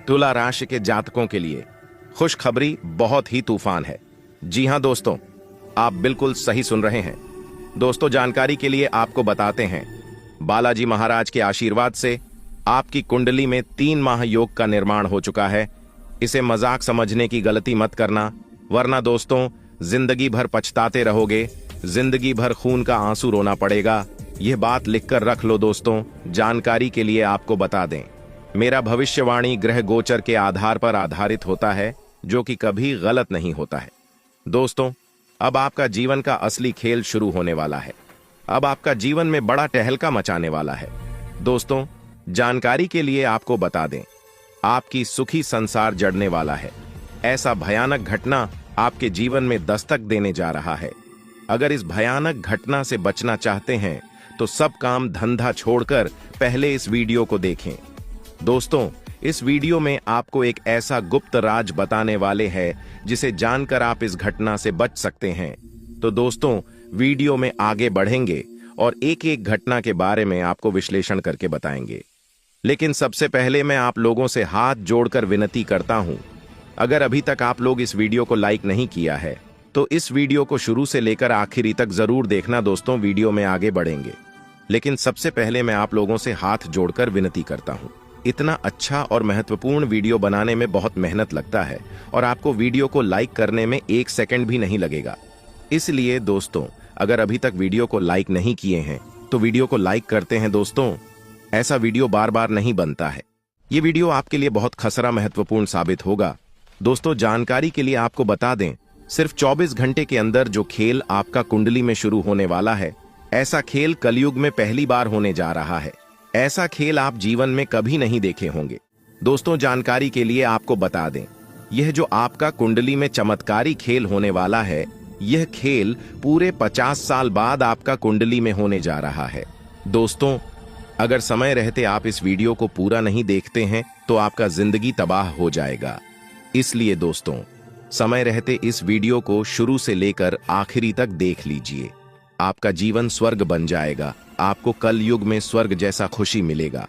तुला राशि के जातकों के लिए खुशखबरी बहुत ही तूफान है। जी हां दोस्तों, आप बिल्कुल सही सुन रहे हैं। दोस्तों, जानकारी के लिए आपको बताते हैं, बालाजी महाराज के आशीर्वाद से आपकी कुंडली में 3 माह योग का निर्माण हो चुका है। इसे मजाक समझने की गलती मत करना, वरना दोस्तों जिंदगी भर पछताते रहोगे, जिंदगी भर खून का आंसू रोना पड़ेगा। यह बात लिखकर रख लो दोस्तों। जानकारी के लिए आपको बता दें, मेरा भविष्यवाणी ग्रह गोचर के आधार पर आधारित होता है, जो कि कभी गलत नहीं होता है। दोस्तों, अब आपका जीवन का असली खेल शुरू होने वाला है। अब आपका जीवन में बड़ा टहलका मचाने वाला है। दोस्तों, जानकारी के लिए आपको बता दें, आपकी सुखी संसार जड़ने वाला है। ऐसा भयानक घटना आपके जीवन में दस्तक देने जा रहा है। अगर इस भयानक घटना से बचना चाहते हैं तो सब काम धंधा छोड़कर पहले इस वीडियो को देखें। दोस्तों, इस वीडियो में आपको एक ऐसा गुप्त राज बताने वाले हैं जिसे जानकर आप इस घटना से बच सकते हैं। तो दोस्तों, वीडियो में आगे बढ़ेंगे और एक एक घटना के बारे में आपको विश्लेषण करके बताएंगे। लेकिन सबसे पहले मैं आप लोगों से हाथ जोड़कर विनती करता हूं, अगर अभी तक आप लोग इस वीडियो को लाइक नहीं किया है तो इस वीडियो को शुरू से लेकर आखिरी तक जरूर देखना। दोस्तों, वीडियो में आगे बढ़ेंगे, लेकिन सबसे पहले मैं आप लोगों से हाथ जोड़कर विनती करता हूं। इतना अच्छा और महत्वपूर्ण वीडियो बनाने में बहुत मेहनत लगता है और आपको वीडियो को लाइक करने में 1 सेकंड भी नहीं लगेगा। इसलिए दोस्तों, अगर अभी तक वीडियो को लाइक नहीं किए हैं तो वीडियो को लाइक करते हैं। दोस्तों, ऐसा वीडियो बार बार नहीं बनता है। ये वीडियो आपके लिए बहुत खसरा महत्वपूर्ण साबित होगा। दोस्तों, जानकारी के लिए आपको बता दें, सिर्फ 24 घंटे के अंदर जो खेल आपका कुंडली में शुरू होने वाला है, ऐसा खेल कलयुग में पहली बार होने जा रहा है। ऐसा खेल आप जीवन में कभी नहीं देखे होंगे। दोस्तों, जानकारी के लिए आपको बता दें, यह जो आपका कुंडली में चमत्कारी खेल होने वाला है, यह खेल पूरे 50 साल बाद आपका कुंडली में होने जा रहा है। दोस्तों, अगर समय रहते आप इस वीडियो को पूरा नहीं देखते हैं तो आपका जिंदगी तबाह हो जाएगा। इसलिए दोस्तों, समय रहते इस वीडियो को शुरू से लेकर आखिरी तक देख लीजिए। आपका जीवन स्वर्ग बन जाएगा। आपको कल युग में स्वर्ग जैसा खुशी मिलेगा,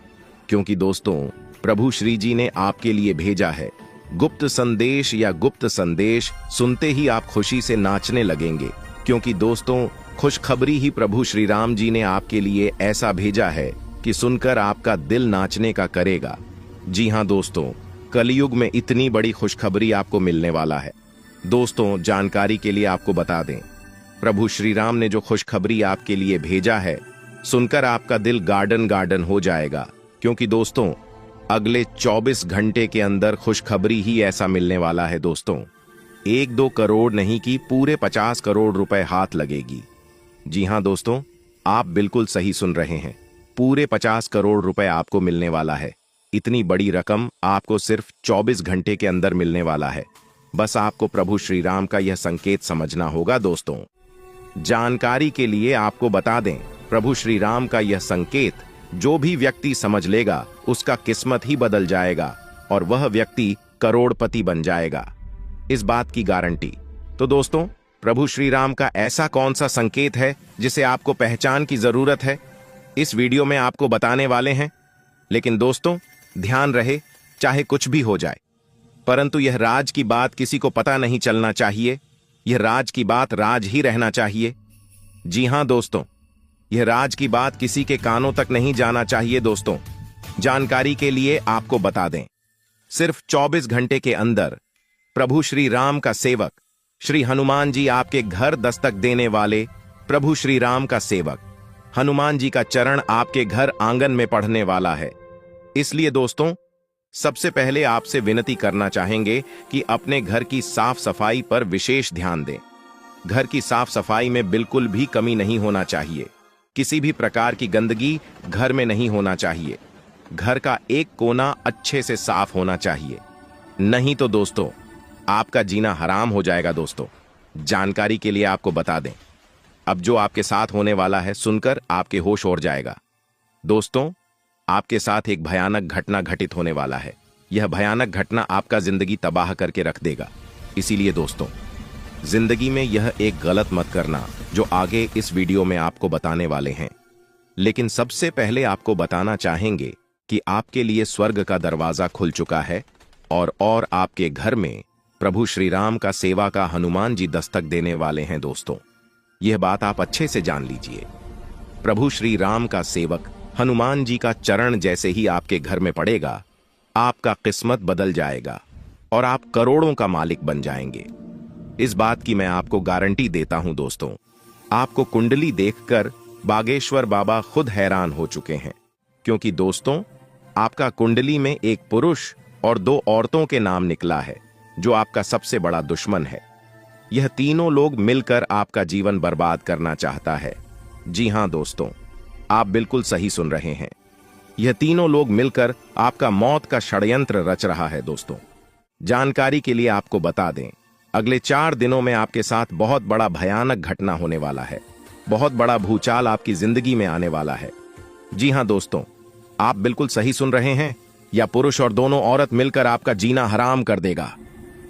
क्योंकि दोस्तों, प्रभु श्री जी ने आपके लिए भेजा है गुप्त संदेश। या गुप्त संदेश सुनते ही आप खुशी से नाचने लगेंगे, क्योंकि दोस्तों, खुशखबरी ही प्रभु श्री राम जी ने आपके लिए ऐसा भेजा है कि सुनकर आपका दिल नाचने का करेगा। जी हां दोस्तों, कलयुग में इतनी बड़ी खुशखबरी आपको मिलने वाला है। दोस्तों, जानकारी के लिए आपको बता दें, प्रभु श्री राम ने जो खुशखबरी आपके लिए भेजा है, सुनकर आपका दिल गार्डन गार्डन हो जाएगा, क्योंकि दोस्तों, अगले 24 घंटे के अंदर खुशखबरी ही ऐसा मिलने वाला है। दोस्तों, 1-2 करोड़ नहीं कि पूरे 50 करोड़ रुपए हाथ लगेगी। जी हां दोस्तों, आप बिल्कुल सही सुन रहे हैं, पूरे 50 करोड़ रुपए आपको मिलने वाला है। इतनी बड़ी रकम आपको सिर्फ 24 घंटे के अंदर मिलने वाला है। बस आपको प्रभु श्री राम का यह संकेत समझना होगा। दोस्तों, जानकारी के लिए आपको बता दें, प्रभु श्री राम का यह संकेत जो भी व्यक्ति समझ लेगा, उसका किस्मत ही बदल जाएगा और वह व्यक्ति करोड़पति बन जाएगा, इस बात की गारंटी। तो दोस्तों, प्रभु श्री राम का ऐसा कौन सा संकेत है जिसे आपको पहचान की जरूरत है, इस वीडियो में आपको बताने वाले हैं। लेकिन दोस्तों, ध्यान रहे, चाहे कुछ भी हो जाए, परंतु यह राज की बात किसी को पता नहीं चलना चाहिए। यह राज की बात राज ही रहना चाहिए। जी हां दोस्तों, यह राज की बात किसी के कानों तक नहीं जाना चाहिए। दोस्तों, जानकारी के लिए आपको बता दें, सिर्फ 24 घंटे के अंदर प्रभु श्री राम का सेवक श्री हनुमान जी, आपके घर दस्तक देने वाले प्रभु श्री राम का सेवक हनुमान जी का चरण आपके घर आंगन में पढ़ने वाला है। इसलिए दोस्तों, सबसे पहले आपसे विनती करना चाहेंगे कि अपने घर की साफ सफाई पर विशेष ध्यान दें। घर की साफ सफाई में बिल्कुल भी कमी नहीं होना चाहिए। किसी भी प्रकार की गंदगी घर में नहीं होना चाहिए। घर का एक कोना अच्छे से साफ होना चाहिए, नहीं तो दोस्तों, आपका जीना हराम हो जाएगा। दोस्तों, जानकारी के लिए आपको बता दें, अब जो आपके साथ होने वाला है सुनकर आपके होश उड़ जाएगा। दोस्तों, आपके साथ एक भयानक घटना घटित होने वाला है। यह भयानक घटना आपका जिंदगी तबाह करके रख देगा। इसीलिए दोस्तों, जिंदगी में यह एक गलत मत करना जो आगे इस वीडियो में आपको बताने वाले हैं। लेकिन सबसे पहले आपको बताना चाहेंगे कि आपके लिए स्वर्ग का दरवाजा खुल चुका है। और आपके घर में प्रभु श्री राम का सेवा का हनुमान जी दस्तक देने वाले हैं दोस्तों। यह बात आप अच्छे से जान लीजिए। प्रभु श्री राम का सेवक हनुमान जी का चरण जैसे ही आपके घर में पड़ेगा, आपका किस्मत बदल जाएगा और आप करोड़ों का मालिक बन जाएंगे। इस बात की मैं आपको गारंटी देता हूं दोस्तों। आपको कुंडली देखकर बागेश्वर बाबा खुद हैरान हो चुके हैं, क्योंकि दोस्तों आपका कुंडली में एक पुरुष और 2 औरतों के नाम निकला है, जो आपका सबसे बड़ा दुश्मन है। यह तीनों लोग मिलकर आपका जीवन बर्बाद करना चाहता है। जी हां दोस्तों, आप बिल्कुल सही सुन रहे हैं। यह तीनों लोग मिलकर आपका मौत का षड्यंत्र रच रहा है दोस्तों। जानकारी के लिए आपको बता दें, अगले 4 दिनों में आपके साथ बहुत बड़ा भयानक घटना होने वाला है। बहुत बड़ा भूचाल आपकी जिंदगी में आने वाला है। जी हां दोस्तों, आप बिल्कुल सही सुन रहे हैं। या पुरुष और दोनों औरत मिलकर आपका जीना हराम कर देगा।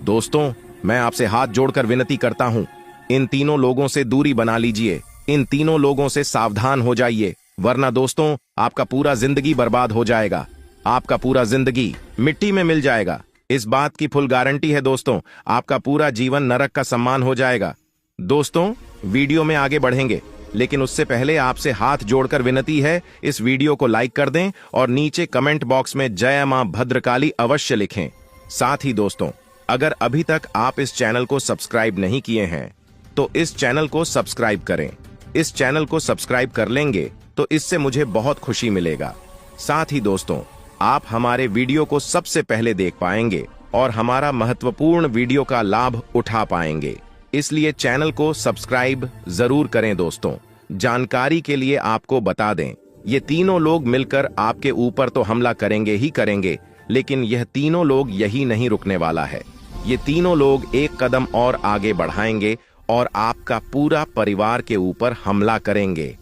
दोस्तों, मैं आपसे हाथ जोड़कर विनती करता हूं, इन तीनों लोगों से दूरी बना लीजिए। इन तीनों लोगों से सावधान हो जाइए, वरना दोस्तों आपका पूरा जिंदगी बर्बाद हो जाएगा। आपका पूरा जिंदगी मिट्टी में मिल जाएगा। इस बात की फुल गारंटी है दोस्तों। आपका पूरा जीवन नरक का सम्मान हो जाएगा। दोस्तों, वीडियो में आगे बढ़ेंगे, लेकिन उससे पहले आपसे हाथ जोड़कर विनती है, इस वीडियो को लाइक कर दें और नीचे कमेंट बॉक्स में जय मां भद्रकाली अवश्य लिखें। साथ ही दोस्तों, अगर अभी तक आप इस चैनल को सब्सक्राइब नहीं किए हैं तो इस चैनल को सब्सक्राइब करें। इस चैनल को सब्सक्राइब कर लेंगे तो इससे मुझे बहुत खुशी मिलेगा। साथ ही दोस्तों, आप हमारे वीडियो को सबसे पहले देख पाएंगे और हमारा महत्वपूर्ण वीडियो का लाभ उठा पाएंगे। इसलिए चैनल को सब्सक्राइब जरूर करें दोस्तों। जानकारी के लिए आपको बता दें, ये तीनों लोग मिलकर आपके ऊपर तो हमला करेंगे ही करेंगे, लेकिन यह तीनों लोग यही नहीं रुकने वाला है। ये तीनों लोग एक कदम और आगे बढ़ाएंगे और आपका पूरा परिवार के ऊपर हमला करेंगे।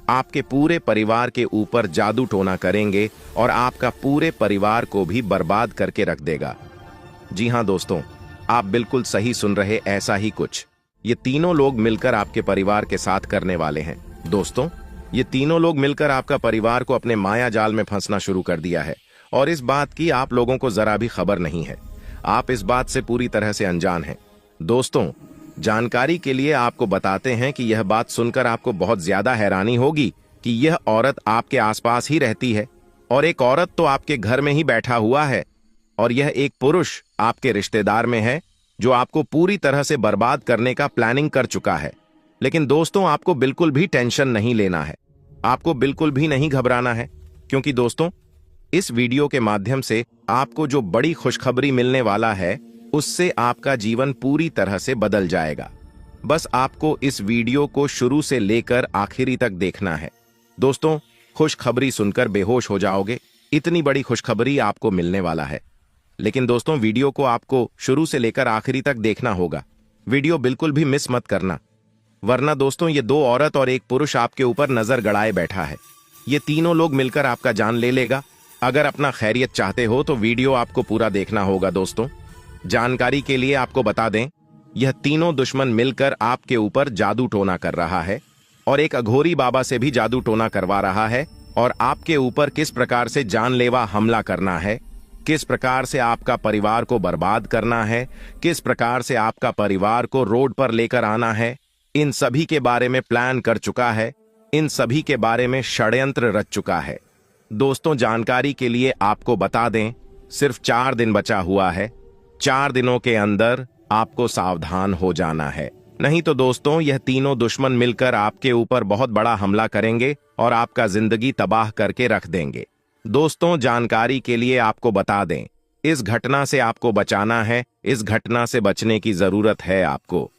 आपके पूरे परिवार के ऊपर जादू टोना करेंगे और आपका पूरे परिवार को भी बर्बाद करके रख देगा। जी हां दोस्तों, आप बिल्कुल सही सुन रहे, ऐसा ही कुछ ये तीनों लोग मिलकर आपके परिवार के साथ करने वाले हैं। दोस्तों, ये तीनों लोग मिलकर आपका परिवार को अपने माया जाल में फंसना शुरू कर दिया है और इस बात की आप लोगों को जरा भी खबर नहीं है। आप इस बात से पूरी तरह से अनजान हैं। दोस्तों, जानकारी के लिए आपको बताते हैं कि यह बात सुनकर आपको बहुत ज्यादा हैरानी होगी कि यह औरत आपके आसपास ही रहती है और एक औरत तो आपके घर में ही बैठा हुआ है और यह एक पुरुष आपके रिश्तेदार में है, जो आपको पूरी तरह से बर्बाद करने का प्लानिंग कर चुका है। लेकिन दोस्तों, आपको बिल्कुल भी टेंशन नहीं लेना है। आपको बिल्कुल भी नहीं घबराना है, क्योंकि दोस्तों इस वीडियो के माध्यम से आपको जो बड़ी खुशखबरी मिलने वाला है, उससे आपका जीवन पूरी तरह से बदल जाएगा। बस आपको इस वीडियो को शुरू से लेकर आखिरी तक देखना है। दोस्तों, खुशखबरी सुनकर बेहोश हो जाओगे, इतनी बड़ी खुशखबरी आपको मिलने वाला है। लेकिन दोस्तों, वीडियो को आपको शुरू से लेकर आखिरी तक देखना होगा। वीडियो बिल्कुल भी मिस मत करना, वरना दोस्तों ये 2 औरत और एक पुरुष आपके ऊपर नजर गड़ाए बैठा है। ये तीनों लोग मिलकर आपका जान ले लेगा। अगर अपना खैरियत चाहते हो तो वीडियो आपको पूरा देखना होगा। दोस्तों, जानकारी के लिए आपको बता दें, यह तीनों दुश्मन मिलकर आपके ऊपर जादू टोना कर रहा है और एक अघोरी बाबा से भी जादू टोना करवा रहा है और आपके ऊपर किस प्रकार से जानलेवा हमला करना है, किस प्रकार से आपका परिवार को बर्बाद करना है, किस प्रकार से आपका परिवार को रोड पर लेकर आना है, इन सभी के बारे में प्लान कर चुका है। इन सभी के बारे में षड्यंत्र रच चुका है। दोस्तों, जानकारी के लिए आपको बता दें, सिर्फ 4 दिन बचा हुआ है। 4 दिनों के अंदर आपको सावधान हो जाना है, नहीं तो दोस्तों यह तीनों दुश्मन मिलकर आपके ऊपर बहुत बड़ा हमला करेंगे और आपका जिंदगी तबाह करके रख देंगे। दोस्तों, जानकारी के लिए आपको बता दें, इस घटना से आपको बचाना है। इस घटना से बचने की जरूरत है आपको।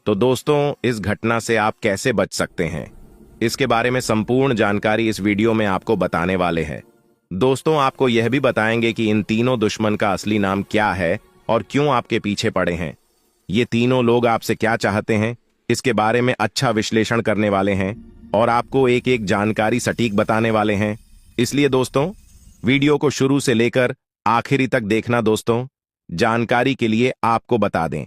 तो दोस्तों, इस घटना से आप कैसे बच सकते हैं, इसके बारे में संपूर्ण जानकारी इस वीडियो में आपको बताने वाले हैं। दोस्तों, आपको यह भी बताएंगे कि इन तीनों दुश्मन का असली नाम क्या है और क्यों आपके पीछे पड़े हैं। ये तीनों लोग आपसे क्या चाहते हैं, इसके बारे में अच्छा विश्लेषण करने वाले हैं और आपको एक एक जानकारी सटीक बताने वाले हैं। इसलिए दोस्तों, वीडियो को शुरू से लेकर आखिरी तक देखना। दोस्तों, जानकारी के लिए आपको बता दें,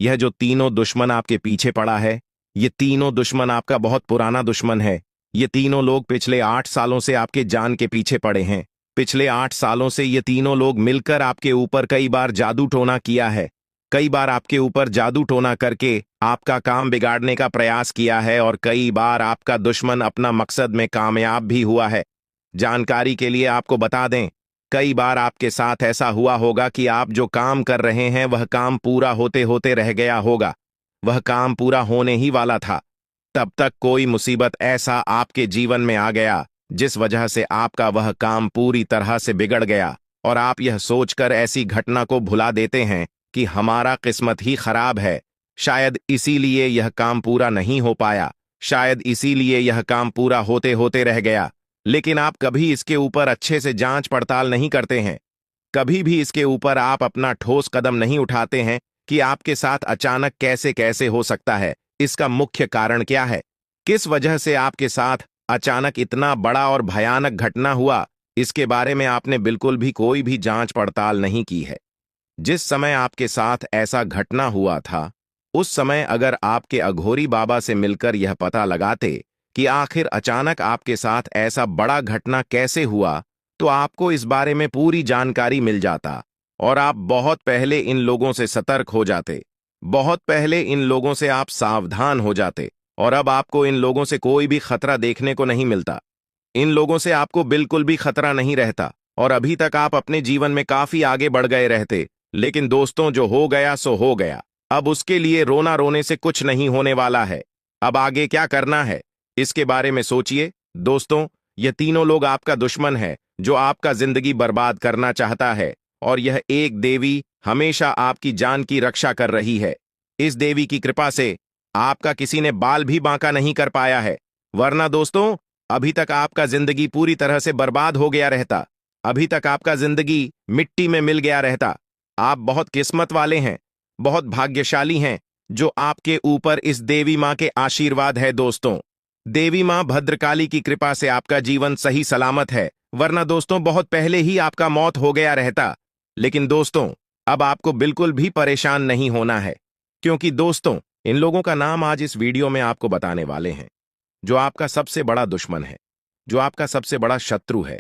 यह जो तीनों दुश्मन आपके पीछे पड़ा है, ये तीनों दुश्मन आपका बहुत पुराना दुश्मन है। ये तीनों लोग पिछले 8 सालों से आपके जान के पीछे पड़े हैं। पिछले 8 सालों से ये तीनों लोग मिलकर आपके ऊपर कई बार जादू टोना किया है। कई बार आपके ऊपर जादू टोना करके आपका काम बिगाड़ने का प्रयास किया है और कई बार आपका दुश्मन अपना मकसद में कामयाब भी हुआ है। जानकारी के लिए आपको बता दें, कई बार आपके साथ ऐसा हुआ होगा कि आप जो काम कर रहे हैं वह काम पूरा होते होते रह गया होगा। वह काम पूरा होने ही वाला था, तब तक कोई मुसीबत ऐसा आपके जीवन में आ गया जिस वजह से आपका वह काम पूरी तरह से बिगड़ गया और आप यह सोचकर ऐसी घटना को भुला देते हैं कि हमारा किस्मत ही खराब है। शायद इसीलिए यह काम पूरा नहीं हो पाया, शायद इसीलिए यह काम पूरा होते होते रह गया। लेकिन आप कभी इसके ऊपर अच्छे से जांच पड़ताल नहीं करते हैं। कभी भी इसके ऊपर आप अपना ठोस कदम नहीं उठाते हैं कि आपके साथ अचानक कैसे कैसे हो सकता है, इसका मुख्य कारण क्या है, किस वजह से आपके साथ अचानक इतना बड़ा और भयानक घटना हुआ। इसके बारे में आपने बिल्कुल भी कोई भी जांच पड़ताल नहीं की है। जिस समय आपके साथ ऐसा घटना हुआ था, उस समय अगर आपके अघोरी बाबा से मिलकर यह पता लगाते कि आखिर अचानक आपके साथ ऐसा बड़ा घटना कैसे हुआ, तो आपको इस बारे में पूरी जानकारी मिल जाता और आप बहुत पहले इन लोगों से सतर्क हो जाते, बहुत पहले इन लोगों से आप सावधान हो जाते और अब आपको इन लोगों से कोई भी खतरा देखने को नहीं मिलता। इन लोगों से आपको बिल्कुल भी खतरा नहीं रहता और अभी तक आप अपने जीवन में काफी आगे बढ़ गए रहते। लेकिन दोस्तों, जो हो गया सो हो गया। अब उसके लिए रोना रोने से कुछ नहीं होने वाला है। अब आगे क्या करना है, इसके बारे में सोचिए। दोस्तों, ये तीनों लोग आपका दुश्मन है जो आपका जिंदगी बर्बाद करना चाहता है और यह एक देवी हमेशा आपकी जान की रक्षा कर रही है। इस देवी की कृपा से आपका किसी ने बाल भी बांका नहीं कर पाया है, वरना दोस्तों अभी तक आपका जिंदगी पूरी तरह से बर्बाद हो गया रहता। अभी तक आपका जिंदगी मिट्टी में मिल गया रहता। आप बहुत किस्मत वाले हैं, बहुत भाग्यशाली हैं जो आपके ऊपर इस देवी मां के आशीर्वाद है। दोस्तों, देवी मां भद्रकाली की कृपा से आपका जीवन सही सलामत है, वरना दोस्तों बहुत पहले ही आपका मौत हो गया रहता। लेकिन दोस्तों, अब आपको बिल्कुल भी परेशान नहीं होना है, क्योंकि दोस्तों इन लोगों का नाम आज इस वीडियो में आपको बताने वाले हैं। जो आपका सबसे बड़ा दुश्मन है, जो आपका सबसे बड़ा शत्रु है,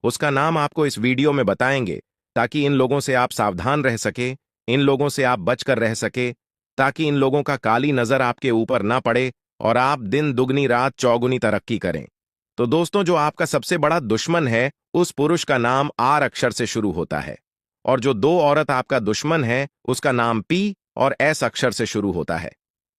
उसका नाम आपको इस वीडियो में बताएंगे ताकि इन लोगों से आप सावधान रह सके, इन लोगों से आप बचकर रह सके, ताकि इन लोगों का काली नजर आपके ऊपर ना पड़े और आप दिन दुगनी रात चौगुनी तरक्की करें। तो दोस्तों, जो आपका सबसे बड़ा दुश्मन है, उस पुरुष का नाम आर अक्षर से शुरू होता है और जो दो औरत आपका दुश्मन है उसका नाम पी और एस अक्षर से शुरू होता है।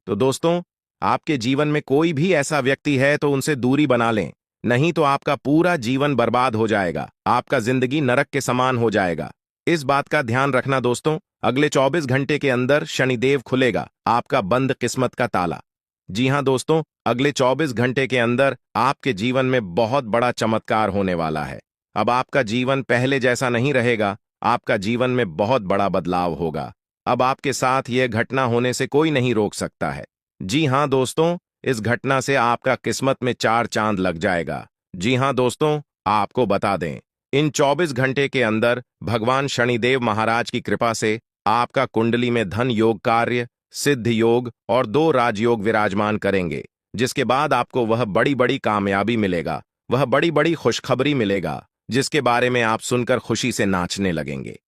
तो दोस्तों, आपके जीवन में कोई भी ऐसा व्यक्ति है तो उनसे दूरी बना लें, नहीं तो आपका पूरा जीवन बर्बाद हो जाएगा, आपका जिंदगी नरक के समान हो जाएगा। इस बात का ध्यान रखना दोस्तों, अगले 24 घंटे के अंदर शनिदेव खुलेगा आपका बंद किस्मत का ताला। जी हां दोस्तों, अगले 24 घंटे के अंदर आपके जीवन में बहुत बड़ा चमत्कार होने वाला है। अब आपका जीवन पहले जैसा नहीं रहेगा, आपका जीवन में बहुत बड़ा बदलाव होगा। अब आपके साथ यह घटना होने से कोई नहीं रोक सकता है। जी हां दोस्तों, इस घटना से आपका किस्मत में 4 चांद लग जाएगा। जी हां दोस्तों, आपको बता दें, इन 24 घंटे के अंदर भगवान शनिदेव महाराज की कृपा से आपका कुंडली में धन योग, कार्य सिद्ध योग और 2 राजयोग विराजमान करेंगे, जिसके बाद आपको वह बड़ी बड़ी कामयाबी मिलेगा, वह बड़ी बड़ी खुशखबरी मिलेगा, जिसके बारे में आप सुनकर खुशी से नाचने लगेंगे।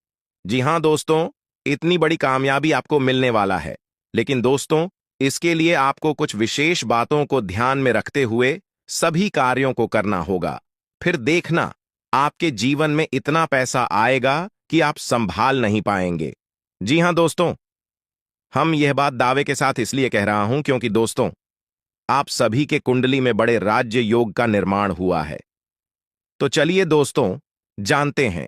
जी हां दोस्तों, इतनी बड़ी कामयाबी आपको मिलने वाला है। लेकिन दोस्तों, इसके लिए आपको कुछ विशेष बातों को ध्यान में रखते हुए सभी कार्यों को करना होगा। फिर देखना, आपके जीवन में इतना पैसा आएगा कि आप संभाल नहीं पाएंगे। जी हां दोस्तों, हम यह बात दावे के साथ इसलिए कह रहा हूं क्योंकि दोस्तों, आप सभी के कुंडली में बड़े राज्य योग का निर्माण हुआ है। तो चलिए दोस्तों, जानते हैं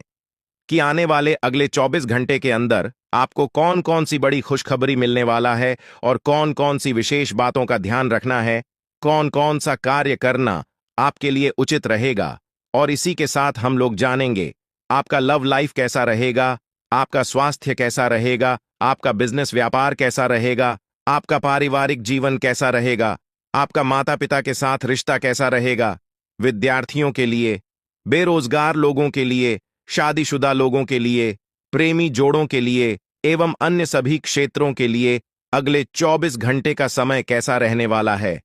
कि आने वाले अगले 24 घंटे के अंदर आपको कौन कौन सी बड़ी खुशखबरी मिलने वाला है और कौन कौन सी विशेष बातों का ध्यान रखना है, कौन कौन सा कार्य करना आपके लिए उचित रहेगा। और इसी के साथ हम लोग जानेंगे आपका लव लाइफ कैसा रहेगा, आपका स्वास्थ्य कैसा रहेगा, आपका बिजनेस व्यापार कैसा रहेगा, आपका पारिवारिक जीवन कैसा रहेगा, आपका माता पिता के साथ रिश्ता कैसा रहेगा, विद्यार्थियों के लिए, बेरोजगार लोगों के लिए, शादीशुदा लोगों के लिए, प्रेमी जोड़ों के लिए एवं अन्य सभी क्षेत्रों के लिए अगले 24 घंटे का समय कैसा रहने वाला है,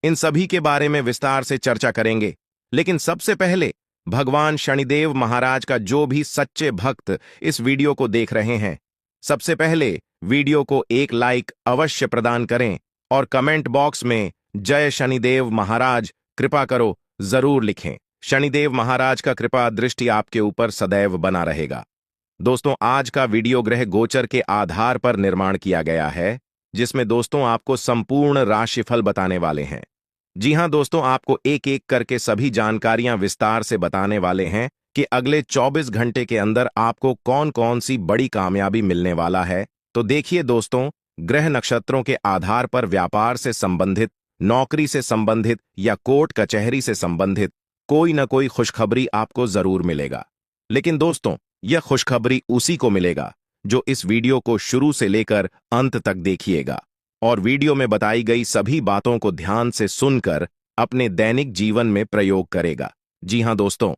इन सभी के बारे में विस्तार से चर्चा करेंगे। लेकिन सबसे पहले भगवान शनिदेव महाराज का जो भी सच्चे भक्त इस वीडियो को देख रहे हैं, सबसे पहले वीडियो को एक लाइक अवश्य प्रदान करें और कमेंट बॉक्स में जय शनिदेव महाराज कृपा करो जरूर लिखें। शनिदेव महाराज का कृपा दृष्टि आपके ऊपर सदैव बना रहेगा। दोस्तों, आज का वीडियो ग्रह गोचर के आधार पर निर्माण किया गया है, जिसमें दोस्तों आपको संपूर्ण राशिफल बताने वाले हैं। जी हां दोस्तों, आपको एक एक करके सभी जानकारियां विस्तार से बताने वाले हैं कि अगले 24 घंटे के अंदर आपको कौन कौन सी बड़ी कामयाबी मिलने वाला है। तो देखिए दोस्तों, ग्रह नक्षत्रों के आधार पर व्यापार से संबंधित, नौकरी से संबंधित या कोर्ट कचहरी से संबंधित कोई न कोई खुशखबरी आपको जरूर मिलेगा। लेकिन दोस्तों, यह खुशखबरी उसी को मिलेगा जो इस वीडियो को शुरू से लेकर अंत तक देखिएगा और वीडियो में बताई गई सभी बातों को ध्यान से सुनकर अपने दैनिक जीवन में प्रयोग करेगा। जी हां दोस्तों,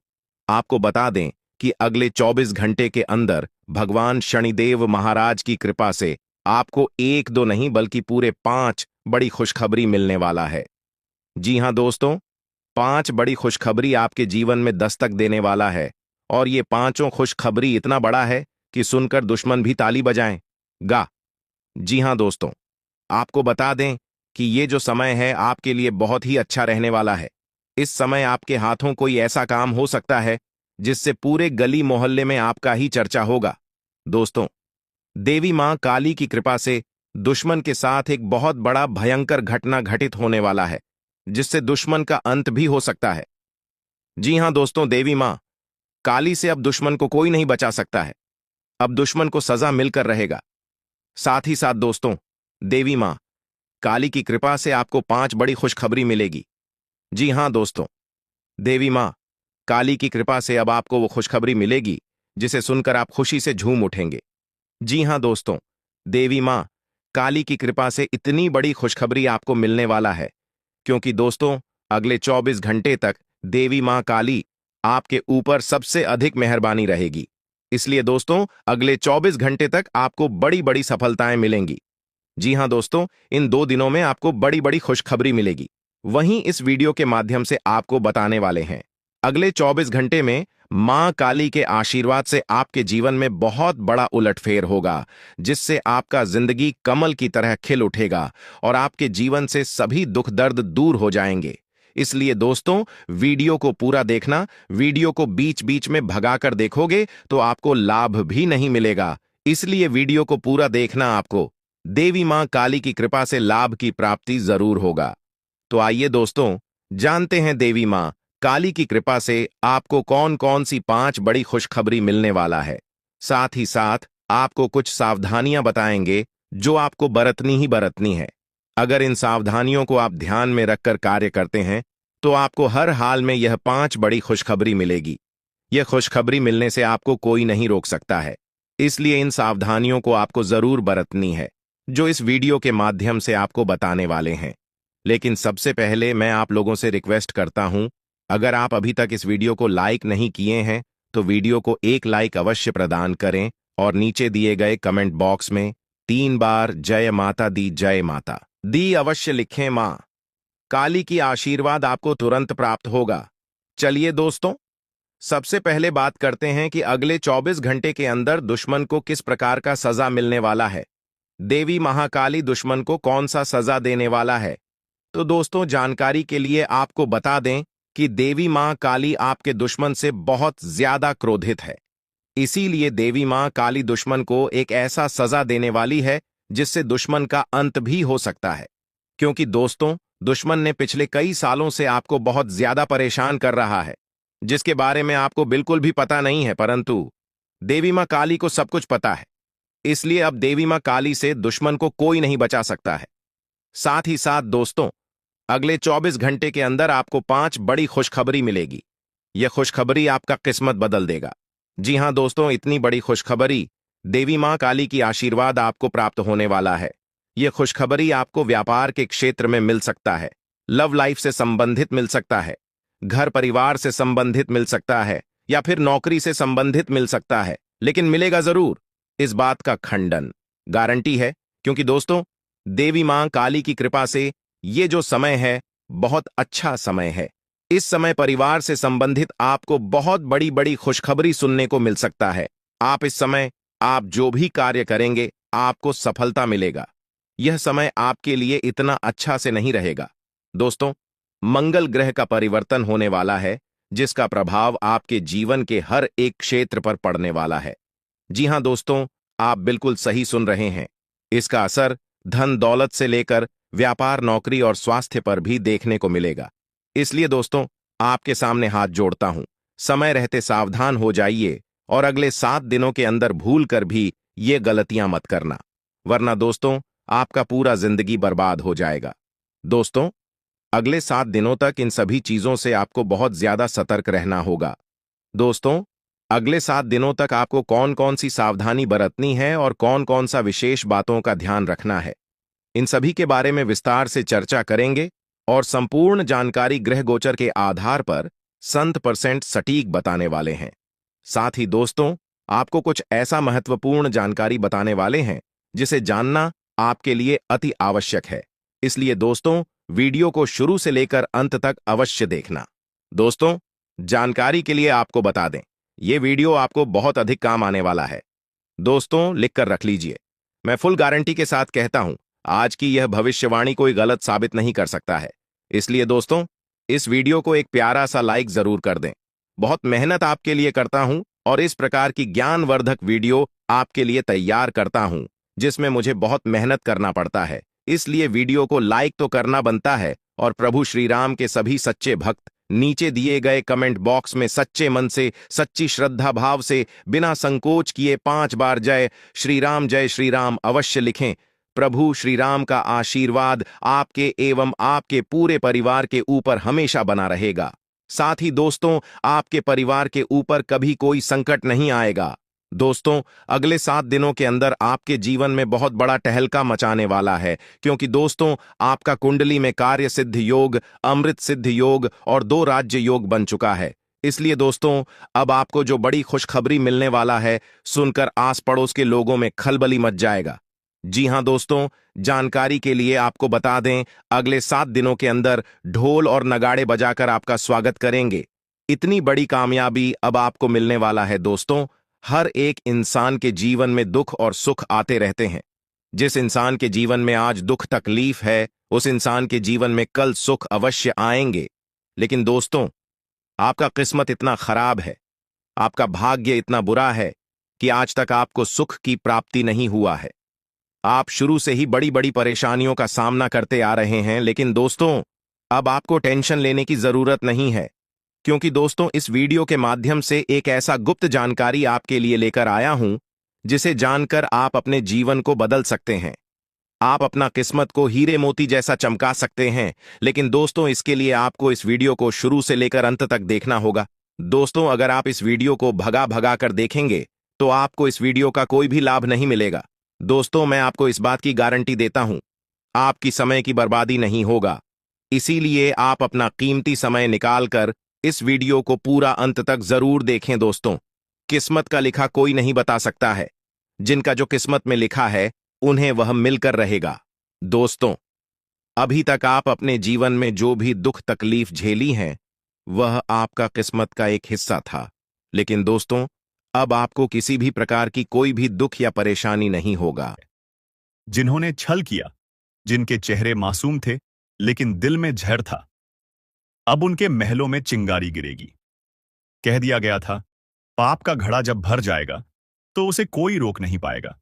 आपको बता दें कि अगले 24 घंटे के अंदर भगवान शनिदेव महाराज की कृपा से आपको एक दो नहीं बल्कि पूरे 5 बड़ी खुशखबरी मिलने वाला है। जी हां दोस्तों, 5 बड़ी खुशखबरी आपके जीवन में दस्तक देने वाला है और ये पांचों खुशखबरी इतना बड़ा है कि सुनकर दुश्मन भी ताली बजाएं गा। जी हां दोस्तों, आपको बता दें कि ये जो समय है आपके लिए बहुत ही अच्छा रहने वाला है। इस समय आपके हाथों कोई ऐसा काम हो सकता है जिससे पूरे गली मोहल्ले में आपका ही चर्चा होगा। दोस्तों, देवी मां काली की कृपा से दुश्मन के साथ एक बहुत बड़ा भयंकर घटना घटित होने वाला है, जिससे दुश्मन का अंत भी हो सकता है। जी हां दोस्तों, देवी मां काली से अब दुश्मन को कोई नहीं बचा सकता है। अब दुश्मन को सजा मिलकर रहेगा। साथ ही साथ दोस्तों, देवी मां काली की कृपा से आपको 5 बड़ी खुशखबरी मिलेगी। जी हां दोस्तों, देवी मां काली की कृपा से अब आपको वो खुशखबरी मिलेगी जिसे सुनकर आप खुशी से झूम उठेंगे। जी हां दोस्तों, देवी मां काली की कृपा से इतनी बड़ी खुशखबरी आपको मिलने वाला है क्योंकि दोस्तों अगले 24 घंटे तक देवी मां काली आपके ऊपर सबसे अधिक मेहरबानी रहेगी। इसलिए दोस्तों अगले 24 घंटे तक आपको बड़ी बड़ी सफलताएं मिलेंगी। जी हां दोस्तों, इन 2 दिनों में आपको बड़ी बड़ी खुशखबरी मिलेगी। वहीं इस वीडियो के माध्यम से आपको बताने वाले हैं अगले 24 घंटे में मां काली के आशीर्वाद से आपके जीवन में बहुत बड़ा उलटफेर होगा, जिससे आपका जिंदगी कमल की तरह खिल उठेगा और आपके जीवन से सभी दुख दर्द दूर हो जाएंगे। इसलिए दोस्तों वीडियो को पूरा देखना। वीडियो को बीच बीच में भगाकर देखोगे तो आपको लाभ भी नहीं मिलेगा, इसलिए वीडियो को पूरा देखना। आपको देवी मां काली की कृपा से लाभ की प्राप्ति जरूर होगा। तो आइए दोस्तों जानते हैं देवी मां काली की कृपा से आपको कौन कौन सी 5 बड़ी खुशखबरी मिलने वाला है। साथ ही साथ आपको कुछ सावधानियां बताएंगे जो आपको बरतनी ही बरतनी है। अगर इन सावधानियों को आप ध्यान में रखकर कार्य करते हैं तो आपको हर हाल में यह 5 बड़ी खुशखबरी मिलेगी। यह खुशखबरी मिलने से आपको कोई नहीं रोक सकता है, इसलिए इन सावधानियों को आपको जरूर बरतनी है जो इस वीडियो के माध्यम से आपको बताने वाले हैं। लेकिन सबसे पहले मैं आप लोगों से रिक्वेस्ट करता हूं, अगर आप अभी तक इस वीडियो को लाइक नहीं किए हैं तो वीडियो को एक लाइक अवश्य प्रदान करें और नीचे दिए गए कमेंट बॉक्स में 3 बार जय माता दी जय माता दी अवश्य लिखें। मां काली की आशीर्वाद आपको तुरंत प्राप्त होगा। चलिए दोस्तों, सबसे पहले बात करते हैं कि अगले 24 घंटे के अंदर दुश्मन को किस प्रकार का सजा मिलने वाला है। देवी महाकाली दुश्मन को कौन सा सजा देने वाला है। तो दोस्तों जानकारी के लिए आपको बता दें कि देवी मां काली आपके दुश्मन से बहुत ज्यादा क्रोधित है। इसीलिए देवी मां काली दुश्मन को एक ऐसा सजा देने वाली है जिससे दुश्मन का अंत भी हो सकता है। क्योंकि दोस्तों दुश्मन ने पिछले कई सालों से आपको बहुत ज्यादा परेशान कर रहा है, जिसके बारे में आपको बिल्कुल भी पता नहीं है, परंतु देवी मां काली को सब कुछ पता है। इसलिए अब देवी मां काली से दुश्मन को कोई नहीं बचा सकता है। साथ ही साथ दोस्तों अगले 24 घंटे के अंदर आपको 5 बड़ी खुशखबरी मिलेगी। यह खुशखबरी आपका किस्मत बदल देगा। जी हां दोस्तों, इतनी बड़ी खुशखबरी देवी मां काली की आशीर्वाद आपको प्राप्त होने वाला है। यह खुशखबरी आपको व्यापार के क्षेत्र में मिल सकता है, लव लाइफ से संबंधित मिल सकता है, घर परिवार से संबंधित मिल सकता है या फिर नौकरी से संबंधित मिल सकता है, लेकिन मिलेगा जरूर, इस बात का खंडन गारंटी है। क्योंकि दोस्तों देवी मां काली की कृपा से ये जो समय है बहुत अच्छा समय है। इस समय परिवार से संबंधित आपको बहुत बड़ी बड़ी खुशखबरी सुनने को मिल सकता है। आप इस समय आप जो भी कार्य करेंगे आपको सफलता मिलेगा। यह समय आपके लिए इतना अच्छा से नहीं रहेगा। दोस्तों, मंगल ग्रह का परिवर्तन होने वाला है, जिसका प्रभाव आपके जीवन के हर एक क्षेत्र पर पड़ने वाला है। जी हां दोस्तों, आप बिल्कुल सही सुन रहे हैं। इसका असर धन दौलत से लेकर व्यापार, नौकरी और स्वास्थ्य पर भी देखने को मिलेगा। इसलिए दोस्तों, आपके सामने हाथ जोड़ता हूं, समय रहते सावधान हो जाइए और अगले 7 दिनों के अंदर भूल कर भी ये गलतियां मत करना, वरना दोस्तों आपका पूरा जिंदगी बर्बाद हो जाएगा। दोस्तों, अगले 7 दिनों तक इन सभी चीजों से आपको बहुत ज्यादा सतर्क रहना होगा। दोस्तों, अगले 7 दिनों तक आपको कौन कौन सी सावधानी बरतनी है और कौन कौन सा विशेष बातों का ध्यान रखना है, इन सभी के बारे में विस्तार से चर्चा करेंगे और संपूर्ण जानकारी ग्रह गोचर के आधार पर 100% सटीक बताने वाले हैं। साथ ही दोस्तों, आपको कुछ ऐसा महत्वपूर्ण जानकारी बताने वाले हैं जिसे जानना आपके लिए अति आवश्यक है। इसलिए दोस्तों, वीडियो को शुरू से लेकर अंत तक अवश्य देखना। दोस्तों, जानकारी के लिए आपको बता दें, यह वीडियो आपको बहुत अधिक काम आने वाला है। दोस्तों, लिख कर रख लीजिए। मैं फुल गारंटी के साथ कहता हूं, आज की यह भविष्यवाणी कोई गलत साबित नहीं कर सकता है। इसलिए दोस्तों, इस वीडियो को एक प्यारा सा लाइक जरूर कर दें। बहुत मेहनत आपके लिए करता हूं और इस प्रकार की ज्ञानवर्धक वीडियो आपके लिए तैयार करता हूं, जिसमें मुझे बहुत मेहनत करना पड़ता है। इसलिए वीडियो को लाइक तो करना बनता है और प्रभु श्री राम के सभी सच्चे भक्त नीचे दिए गए कमेंट बॉक्स में सच्चे मन से, सच्ची श्रद्धा भाव से, बिना संकोच किए 5 बार जय श्री राम अवश्य लिखें। प्रभु श्री राम का आशीर्वाद आपके एवं आपके पूरे परिवार के ऊपर हमेशा बना रहेगा। साथ ही दोस्तों, आपके परिवार के ऊपर कभी कोई संकट नहीं आएगा। दोस्तों, अगले 7 दिनों के अंदर आपके जीवन में बहुत बड़ा टहलका मचाने वाला है, क्योंकि दोस्तों, आपका कुंडली में कार्य सिद्ध योग, अमृत सिद्ध योग और 2 राज्य योग बन चुका है। इसलिए दोस्तों, अब आपको जो बड़ी खुशखबरी मिलने वाला है, सुनकर आस पड़ोस के लोगों में खलबली मच जाएगा। जी हां दोस्तों, जानकारी के लिए आपको बता दें, अगले 7 दिनों के अंदर ढोल और नगाड़े बजाकर आपका स्वागत करेंगे। इतनी बड़ी कामयाबी अब आपको मिलने वाला है। दोस्तों, हर एक इंसान के जीवन में दुख और सुख आते रहते हैं। जिस इंसान के जीवन में आज दुख तकलीफ है, उस इंसान के जीवन में कल सुख अवश्य आएंगे। लेकिन दोस्तों, आपका किस्मत इतना खराब है, आपका भाग्य इतना बुरा है कि आज तक आपको सुख की प्राप्ति नहीं हुआ है। आप शुरू से ही बड़ी बड़ी परेशानियों का सामना करते आ रहे हैं। लेकिन दोस्तों, अब आपको टेंशन लेने की जरूरत नहीं है, क्योंकि दोस्तों, इस वीडियो के माध्यम से एक ऐसा गुप्त जानकारी आपके लिए लेकर आया हूं, जिसे जानकर आप अपने जीवन को बदल सकते हैं। आप अपना किस्मत को हीरे मोती जैसा चमका सकते हैं। लेकिन दोस्तों, इसके लिए आपको इस वीडियो को शुरू से लेकर अंत तक देखना होगा। दोस्तों, अगर आप इस वीडियो को भगा भगा कर देखेंगे तो आपको इस वीडियो का कोई भी लाभ नहीं मिलेगा। दोस्तों, मैं आपको इस बात की गारंटी देता हूं, आपकी समय की बर्बादी नहीं होगा। इसीलिए आप अपना कीमती समय निकालकर इस वीडियो को पूरा अंत तक जरूर देखें। दोस्तों, किस्मत का लिखा कोई नहीं बता सकता है। जिनका जो किस्मत में लिखा है, उन्हें वह मिलकर रहेगा। दोस्तों, अभी तक आप अपने जीवन में जो भी दुख तकलीफ झेली हैं, वह आपका किस्मत का एक हिस्सा था। लेकिन दोस्तों, अब आपको किसी भी प्रकार की कोई भी दुख या परेशानी नहीं होगा। जिन्होंने छल किया, जिनके चेहरे मासूम थे लेकिन दिल में जहर था, अब उनके महलों में चिंगारी गिरेगी। कह दिया गया था, पाप का घड़ा जब भर जाएगा तो उसे कोई रोक नहीं पाएगा।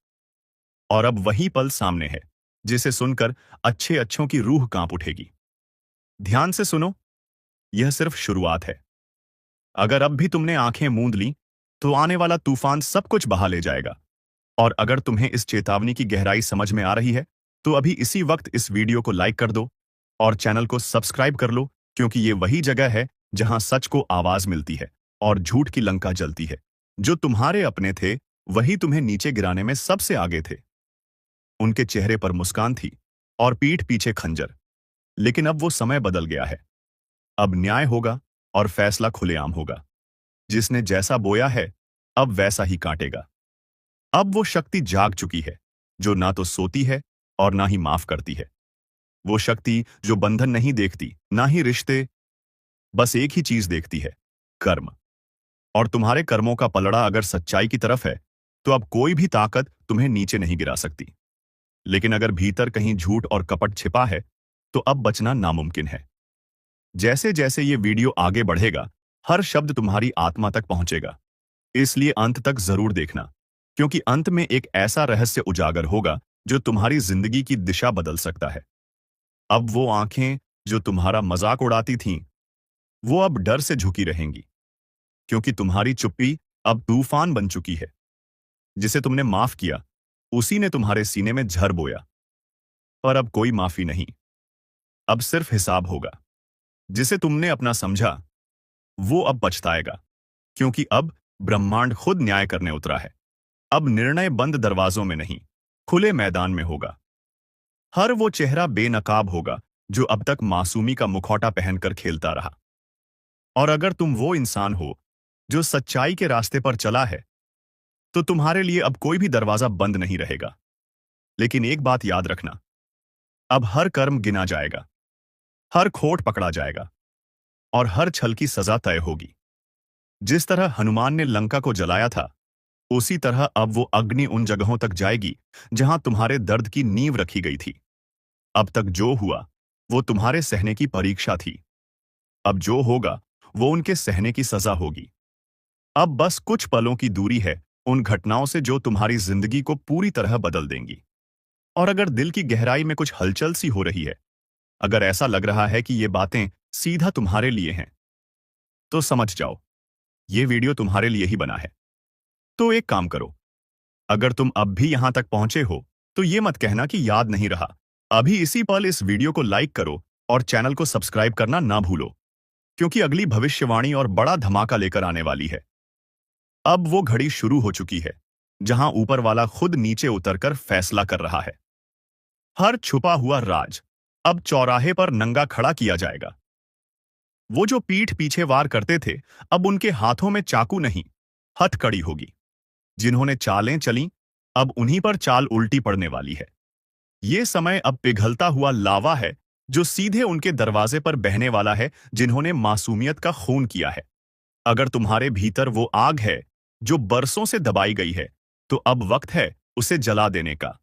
और अब वही पल सामने है, जिसे सुनकर अच्छे अच्छों की रूह कांप उठेगी। ध्यान से सुनो, यह सिर्फ शुरुआत है। अगर अब भी तुमने आंखें मूंद ली तो आने वाला तूफान सब कुछ बहा ले जाएगा। और अगर तुम्हें इस चेतावनी की गहराई समझ में आ रही है तो अभी इसी वक्त इस वीडियो को लाइक कर दो और चैनल को सब्सक्राइब कर लो, क्योंकि ये वही जगह है जहां सच को आवाज मिलती है और झूठ की लंका जलती है। जो तुम्हारे अपने थे वही तुम्हें नीचे गिराने में सबसे आगे थे। उनके चेहरे पर मुस्कान थी और पीठ पीछे खंजर। लेकिन अब वो समय बदल गया है। अब न्याय होगा और फैसला खुलेआम होगा। जिसने जैसा बोया है, अब वैसा ही काटेगा। अब वो शक्ति जाग चुकी है, जो ना तो सोती है और ना ही माफ करती है। वो शक्ति जो बंधन नहीं देखती, ना ही रिश्ते, बस एक ही चीज देखती है, कर्म। और तुम्हारे कर्मों का पलड़ा अगर सच्चाई की तरफ है, तो अब कोई भी ताकत तुम्हें नीचे नहीं गिरा सकती। लेकिन अगर भीतर कहीं झूठ और कपट छिपा है, तो अब बचना नामुमकिन है। जैसे जैसे ये वीडियो आगे बढ़ेगा, हर शब्द तुम्हारी आत्मा तक पहुंचेगा। इसलिए अंत तक जरूर देखना, क्योंकि अंत में एक ऐसा रहस्य उजागर होगा जो तुम्हारी जिंदगी की दिशा बदल सकता है। अब वो आंखें जो तुम्हारा मजाक उड़ाती थीं, वो अब डर से झुकी रहेंगी, क्योंकि तुम्हारी चुप्पी अब तूफान बन चुकी है। जिसे तुमने माफ किया, उसी ने तुम्हारे सीने में झर बोया। पर अब कोई माफी नहीं, अब सिर्फ हिसाब होगा। जिसे तुमने अपना समझा, वो अब पछताएगा, क्योंकि अब ब्रह्मांड खुद न्याय करने उतरा है। अब निर्णय बंद दरवाजों में नहीं, खुले मैदान में होगा। हर वो चेहरा बेनकाब होगा जो अब तक मासूमी का मुखौटा पहनकर खेलता रहा। और अगर तुम वो इंसान हो जो सच्चाई के रास्ते पर चला है, तो तुम्हारे लिए अब कोई भी दरवाजा बंद नहीं रहेगा। लेकिन एक बात याद रखना, अब हर कर्म गिना जाएगा, हर खोट पकड़ा जाएगा, और हर छल की सजा तय होगी। जिस तरह हनुमान ने लंका को जलाया था, उसी तरह अब वो अग्नि उन जगहों तक जाएगी जहां तुम्हारे दर्द की नींव रखी गई थी। अब तक जो हुआ, वो तुम्हारे सहने की परीक्षा थी। अब जो होगा, वो उनके सहने की सजा होगी। अब बस कुछ पलों की दूरी है उन घटनाओं से जो तुम्हारी जिंदगी को पूरी तरह बदल देंगी। और अगर दिल की गहराई में कुछ हलचल सी हो रही है, अगर ऐसा लग रहा है कि ये बातें सीधा तुम्हारे लिए हैं, तो समझ जाओ, ये वीडियो तुम्हारे लिए ही बना है। तो एक काम करो, अगर तुम अब भी यहां तक पहुंचे हो, तो ये मत कहना कि याद नहीं रहा। अभी इसी पल इस वीडियो को लाइक करो और चैनल को सब्सक्राइब करना ना भूलो, क्योंकि अगली भविष्यवाणी और बड़ा धमाका लेकर आने वाली है। अब वो घड़ी शुरू हो चुकी है जहां ऊपर वाला खुद नीचे उतरकर फैसला कर रहा है। हर छुपा हुआ राज अब चौराहे पर नंगा खड़ा किया जाएगा। वो जो पीठ पीछे वार करते थे, अब उनके हाथों में चाकू नहीं, हथकड़ी होगी। जिन्होंने चालें चली, अब उन्हीं पर चाल उल्टी पड़ने वाली है। ये समय अब पिघलता हुआ लावा है जो सीधे उनके दरवाजे पर बहने वाला है, जिन्होंने मासूमियत का खून किया है। अगर तुम्हारे भीतर वो आग है जो बरसों से दबाई गई है, तो अब वक्त है उसे जला देने का।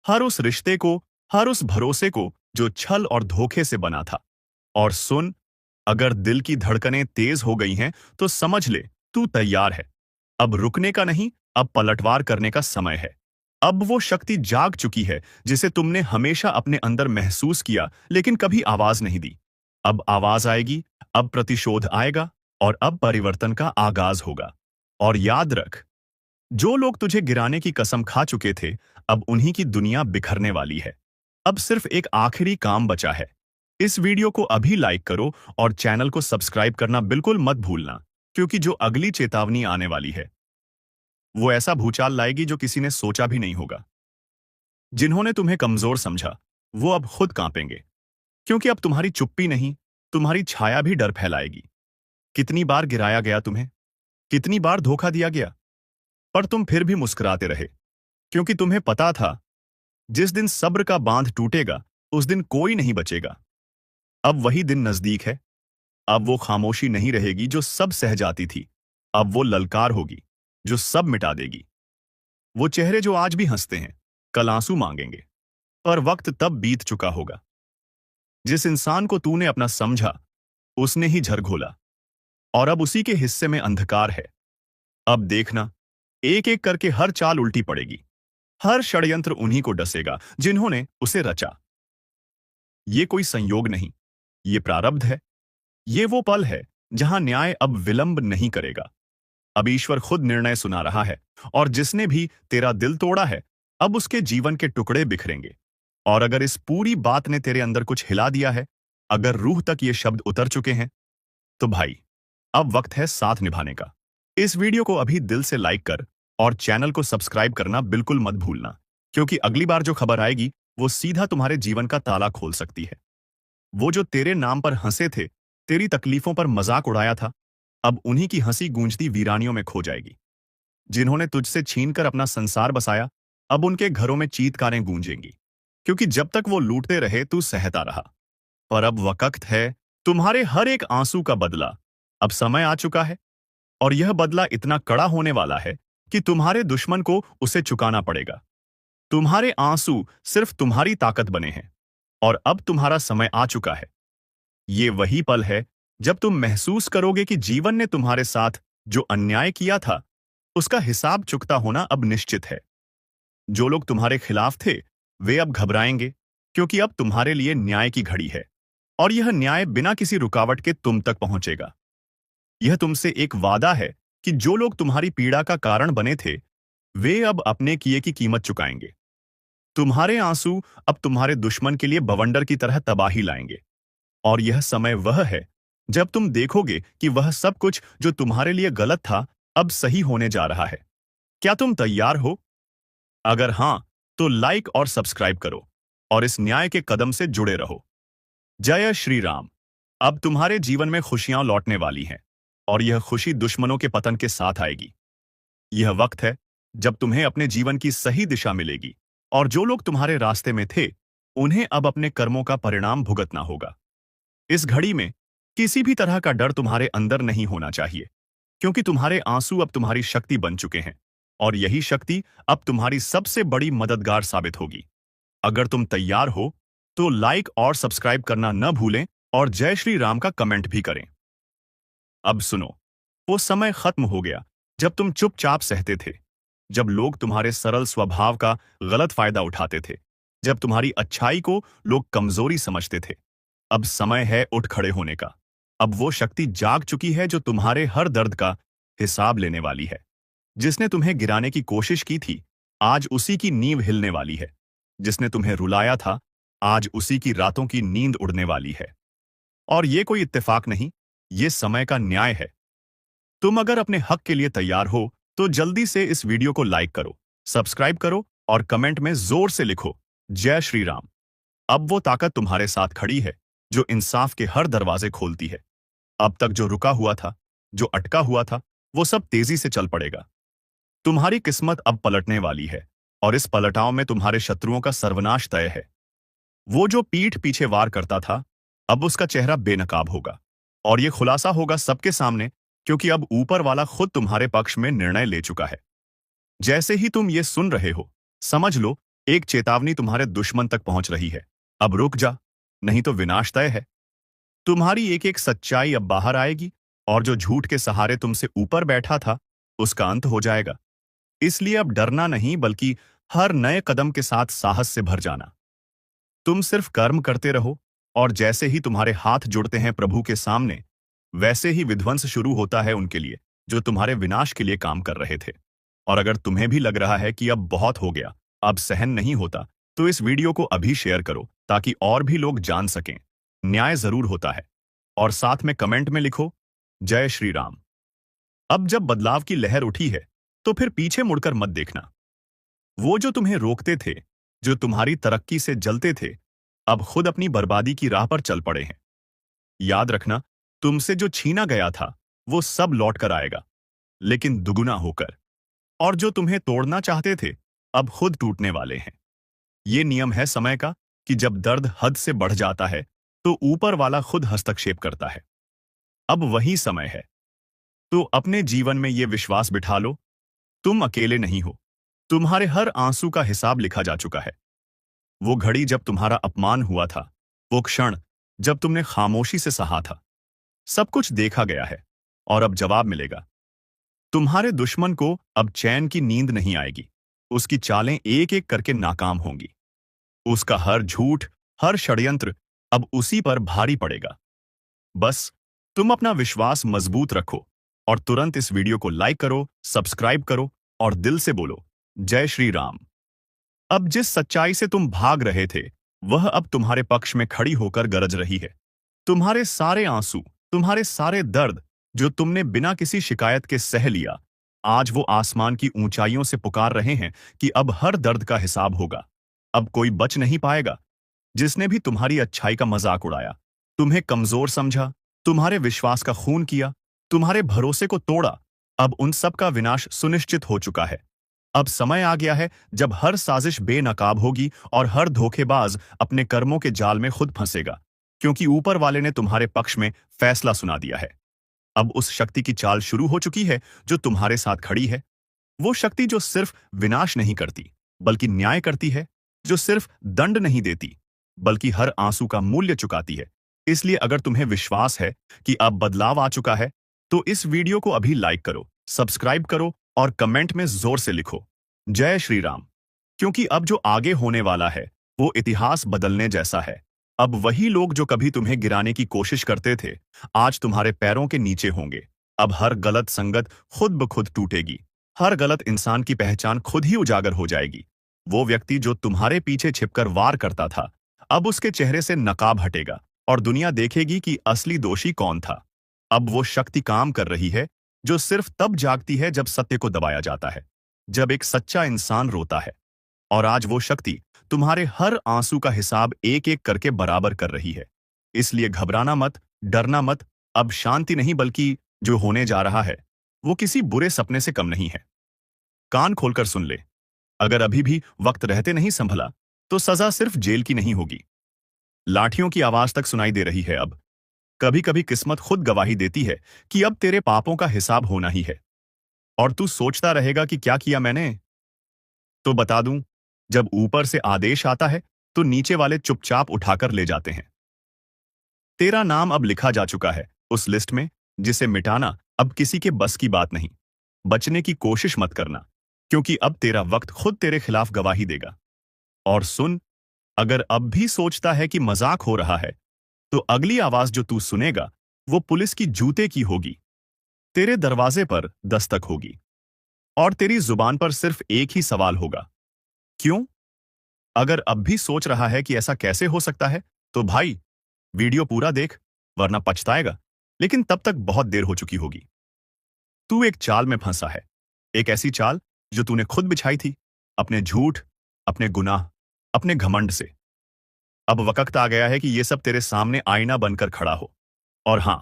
हर उस रिश्ते को, हर उस भरोसे को जो छल और धोखे से बना था। और सुन, अगर दिल की धड़कनें तेज हो गई हैं, तो समझ ले, तू तैयार है। अब रुकने का नहीं, अब पलटवार करने का समय है। अब वो शक्ति जाग चुकी है जिसे तुमने हमेशा अपने अंदर महसूस किया, लेकिन कभी आवाज नहीं दी। अब आवाज आएगी, अब प्रतिशोध आएगा, और अब परिवर्तन का आगाज होगा। और याद रख, जो लोग तुझे गिराने की कसम खा चुके थे, अब उन्हीं की दुनिया बिखरने वाली है। अब सिर्फ एक आखिरी काम बचा है। इस वीडियो को अभी लाइक करो और चैनल को सब्सक्राइब करना बिल्कुल मत भूलना, क्योंकि जो अगली चेतावनी आने वाली है, वो ऐसा भूचाल लाएगी जो किसी ने सोचा भी नहीं होगा। जिन्होंने तुम्हें कमजोर समझा, वो अब खुद कांपेंगे, क्योंकि अब तुम्हारी चुप्पी नहीं, तुम्हारी छाया भी डर फैलाएगी। कितनी बार गिराया गया तुम्हें, कितनी बार धोखा दिया गया, पर तुम फिर भी मुस्कुराते रहे, क्योंकि तुम्हें पता था, जिस दिन सब्र का बांध टूटेगा, उस दिन कोई नहीं बचेगा। अब वही दिन नजदीक है। अब वो खामोशी नहीं रहेगी जो सब सह जाती थी। अब वो ललकार होगी जो सब मिटा देगी। वो चेहरे जो आज भी हंसते हैं, कल आंसू मांगेंगे, पर वक्त तब बीत चुका होगा। जिस इंसान को तूने अपना समझा, उसने ही झर घोला, और अब उसी के हिस्से में अंधकार है। अब देखना, एक एक करके हर चाल उल्टी पड़ेगी। हर षड्यंत्र उन्हीं को डसेगा जिन्होंने उसे रचा। ये कोई संयोग नहीं, ये प्रारब्ध है। ये वो पल है जहां न्याय अब विलंब नहीं करेगा। अब ईश्वर खुद निर्णय सुना रहा है, और जिसने भी तेरा दिल तोड़ा है, अब उसके जीवन के टुकड़े बिखरेंगे। और अगर इस पूरी बात ने तेरे अंदर कुछ हिला दिया है, अगर रूह तक ये शब्द उतर चुके हैं, तो भाई, अब वक्त है साथ निभाने का। इस वीडियो को अभी दिल से लाइक कर और चैनल को सब्सक्राइब करना बिल्कुल मत भूलना, क्योंकि अगली बार जो खबर आएगी, वो सीधा तुम्हारे जीवन का ताला खोल सकती है। वो जो तेरे नाम पर हंसे थे, तेरी तकलीफों पर मजाक उड़ाया था, अब उन्हीं की हंसी गूंजती वीरानियों में खो जाएगी। जिन्होंने तुझसे छीनकर अपना संसार बसाया, अब उनके घरों में चीत्कारें गूंजेंगी, क्योंकि जब तक वो लूटते रहे, तू सहता रहा। पर अब वक्त है तुम्हारे हर एक आंसू का बदला अब समय आ चुका है, और यह बदला इतना कड़ा होने वाला है कि तुम्हारे दुश्मन को उसे चुकाना पड़ेगा। तुम्हारे आंसू सिर्फ तुम्हारी ताकत बने हैं, और अब तुम्हारा समय आ चुका है। ये वही पल है जब तुम महसूस करोगे कि जीवन ने तुम्हारे साथ जो अन्याय किया था, उसका हिसाब चुकता होना अब निश्चित है। जो लोग तुम्हारे खिलाफ थे, वे अब घबराएंगे, क्योंकि अब तुम्हारे लिए न्याय की घड़ी है, और यह न्याय बिना किसी रुकावट के तुम तक पहुंचेगा। यह तुमसे एक वादा है कि जो लोग तुम्हारी पीड़ा का कारण बने थे, वे अब अपने किए की कीमत चुकाएंगे। तुम्हारे आंसू अब तुम्हारे दुश्मन के लिए बवंडर की तरह तबाही लाएंगे, और यह समय वह है जब तुम देखोगे कि वह सब कुछ जो तुम्हारे लिए गलत था, अब सही होने जा रहा है। क्या तुम तैयार हो? अगर हां, तो लाइक और सब्सक्राइब करो, और इस न्याय के कदम से जुड़े रहो। जय श्री राम। अब तुम्हारे जीवन में खुशियां लौटने वाली हैं, और यह खुशी दुश्मनों के पतन के साथ आएगी। यह वक्त है जब तुम्हें अपने जीवन की सही दिशा मिलेगी, और जो लोग तुम्हारे रास्ते में थे, उन्हें अब अपने कर्मों का परिणाम भुगतना होगा। इस घड़ी में किसी भी तरह का डर तुम्हारे अंदर नहीं होना चाहिए, क्योंकि तुम्हारे आंसू अब तुम्हारी शक्ति बन चुके हैं, और यही शक्ति अब तुम्हारी सबसे बड़ी मददगार साबित होगी। अगर तुम तैयार हो, तो लाइक और सब्सक्राइब करना न भूलें, और जय श्री राम का कमेंट भी करें। अब सुनो, वो समय खत्म हो गया जब तुम चुपचाप सहते थे, जब लोग तुम्हारे सरल स्वभाव का गलत फायदा उठाते थे, जब तुम्हारी अच्छाई को लोग कमजोरी समझते थे। अब समय है उठ खड़े होने का। अब वो शक्ति जाग चुकी है जो तुम्हारे हर दर्द का हिसाब लेने वाली है। जिसने तुम्हें गिराने की कोशिश की थी, आज उसी की नींव हिलने वाली है। जिसने तुम्हें रुलाया था, आज उसी की रातों की नींद उड़ने वाली है। और ये कोई इत्तेफाक नहीं, ये समय का न्याय है। तुम अगर अपने हक के लिए तैयार हो, तो जल्दी से इस वीडियो को लाइक करो, सब्सक्राइब करो, और कमेंट में जोर से लिखो, जय श्री राम। अब वो ताकत तुम्हारे साथ खड़ी है जो इंसाफ के हर दरवाजे खोलती है। अब तक जो रुका हुआ था, जो अटका हुआ था, वो सब तेजी से चल पड़ेगा। तुम्हारी किस्मत अब पलटने वाली है, और इस पलटाव में तुम्हारे शत्रुओं का सर्वनाश तय है। वो जो पीठ पीछे वार करता था, अब उसका चेहरा बेनकाब होगा, और ये खुलासा होगा सबके सामने, क्योंकि अब ऊपर वाला खुद तुम्हारे पक्ष में निर्णय ले चुका है। जैसे ही तुम ये सुन रहे हो, समझ लो एक चेतावनी तुम्हारे दुश्मन तक पहुंच रही है। अब रुक जा, नहीं तो विनाश तय है। तुम्हारी एक एक सच्चाई अब बाहर आएगी, और जो झूठ के सहारे तुमसे ऊपर बैठा था, उसका अंत हो जाएगा। इसलिए अब डरना नहीं, बल्कि हर नए कदम के साथ साहस से भर जाना। तुम सिर्फ कर्म करते रहो, और जैसे ही तुम्हारे हाथ जुड़ते हैं प्रभु के सामने, वैसे ही विध्वंस शुरू होता है उनके लिए जो तुम्हारे विनाश के लिए काम कर रहे थे। और अगर तुम्हें भी लग रहा है कि अब बहुत हो गया, अब सहन नहीं होता, तो इस वीडियो को अभी शेयर करो, ताकि और भी लोग जान सकें न्याय जरूर होता है। और साथ में कमेंट में लिखो, जय श्री राम। अब जब बदलाव की लहर उठी है, तो फिर पीछे मुड़कर मत देखना। वो जो तुम्हें रोकते थे, जो तुम्हारी तरक्की से जलते थे, अब खुद अपनी बर्बादी की राह पर चल पड़े हैं। याद रखना, तुमसे जो छीना गया था, वो सब लौट कर आएगा, लेकिन दुगुना होकर। और जो तुम्हें तोड़ना चाहते थे, अब खुद टूटने वाले हैं। ये नियम है समय का, कि जब दर्द हद से बढ़ जाता है, तो ऊपर वाला खुद हस्तक्षेप करता है। अब वही समय है। तो अपने जीवन में ये विश्वास बिठा लो, तुम अकेले नहीं हो। तुम्हारे हर आंसू का हिसाब लिखा जा चुका है। वो घड़ी जब तुम्हारा अपमान हुआ था, वो क्षण जब तुमने खामोशी से सहा था, सब कुछ देखा गया है, और अब जवाब मिलेगा। तुम्हारे दुश्मन को अब चैन की नींद नहीं आएगी। उसकी चालें एक एक करके नाकाम होंगी। उसका हर झूठ, हर षड्यंत्र अब उसी पर भारी पड़ेगा। बस तुम अपना विश्वास मजबूत रखो, और तुरंत इस वीडियो को लाइक करो, सब्सक्राइब करो, और दिल से बोलो, जय श्री राम। अब जिस सच्चाई से तुम भाग रहे थे, वह अब तुम्हारे पक्ष में खड़ी होकर गरज रही है। तुम्हारे सारे आंसू, तुम्हारे सारे दर्द, जो तुमने बिना किसी शिकायत के सह लिया, आज वो आसमान की ऊंचाइयों से पुकार रहे हैं कि अब हर दर्द का हिसाब होगा। अब कोई बच नहीं पाएगा। जिसने भी तुम्हारी अच्छाई का मजाक उड़ाया, तुम्हें कमजोर समझा, तुम्हारे विश्वास का खून किया, तुम्हारे भरोसे को तोड़ा, अब उन सब का विनाश सुनिश्चित हो चुका है। अब समय आ गया है जब हर साजिश बेनकाब होगी, और हर धोखेबाज अपने कर्मों के जाल में खुद फंसेगा। क्योंकि ऊपर वाले ने तुम्हारे पक्ष में फैसला सुना दिया है। अब उस शक्ति की चाल शुरू हो चुकी है जो तुम्हारे साथ खड़ी है। वो शक्ति जो सिर्फ विनाश नहीं करती बल्कि न्याय करती है, जो सिर्फ दंड नहीं देती बल्कि हर आंसू का मूल्य चुकाती है। इसलिए अगर तुम्हें विश्वास है कि अब बदलाव आ चुका है तो इस वीडियो को अभी लाइक करो, सब्सक्राइब करो और कमेंट में जोर से लिखो जय श्री राम। क्योंकि अब जो आगे होने वाला है वो इतिहास बदलने जैसा है। अब वही लोग जो कभी तुम्हें गिराने की कोशिश करते थे आज तुम्हारे पैरों के नीचे होंगे। अब हर गलत संगत खुद ब खुद टूटेगी, हर गलत इंसान की पहचान खुद ही उजागर हो जाएगी। वो व्यक्ति जो तुम्हारे पीछे छिपकर वार करता था अब उसके चेहरे से नकाब हटेगा और दुनिया देखेगी कि असली दोषी कौन था। अब वो शक्ति काम कर रही है जो सिर्फ तब जागती है जब सत्य को दबाया जाता है, जब एक सच्चा इंसान रोता है। और आज वो शक्ति तुम्हारे हर आंसू का हिसाब एक एक करके बराबर कर रही है। इसलिए घबराना मत, डरना मत। अब शांति नहीं बल्कि जो होने जा रहा है वो किसी बुरे सपने से कम नहीं है। कान खोलकर सुन ले, अगर अभी भी वक्त रहते नहीं संभला तो सजा सिर्फ जेल की नहीं होगी। लाठियों की आवाज तक सुनाई दे रही है अब। कभी कभी किस्मत खुद गवाही देती है कि अब तेरे पापों का हिसाब होना ही है। और तू सोचता रहेगा कि क्या किया मैंने। तो बता दूं, जब ऊपर से आदेश आता है तो नीचे वाले चुपचाप उठाकर ले जाते हैं। तेरा नाम अब लिखा जा चुका है उस लिस्ट में जिसे मिटाना अब किसी के बस की बात नहीं। बचने की कोशिश मत करना, क्योंकि अब तेरा वक्त खुद तेरे खिलाफ गवाही देगा। और सुन, अगर अब भी सोचता है कि मजाक हो रहा है तो अगली आवाज जो तू सुनेगा वो पुलिस की जूते की होगी। तेरे दरवाजे पर दस्तक होगी और तेरी जुबान पर सिर्फ एक ही सवाल होगा, क्यों? अगर अब भी सोच रहा है कि ऐसा कैसे हो सकता है तो भाई वीडियो पूरा देख, वरना पछताएगा। लेकिन तब तक बहुत देर हो चुकी होगी। तू एक चाल में फंसा है, एक ऐसी चाल जो तूने खुद बिछाई थी, अपने झूठ, अपने गुनाह, अपने घमंड से। अब वक्त आ गया है कि ये सब तेरे सामने आईना बनकर खड़ा हो। और हां,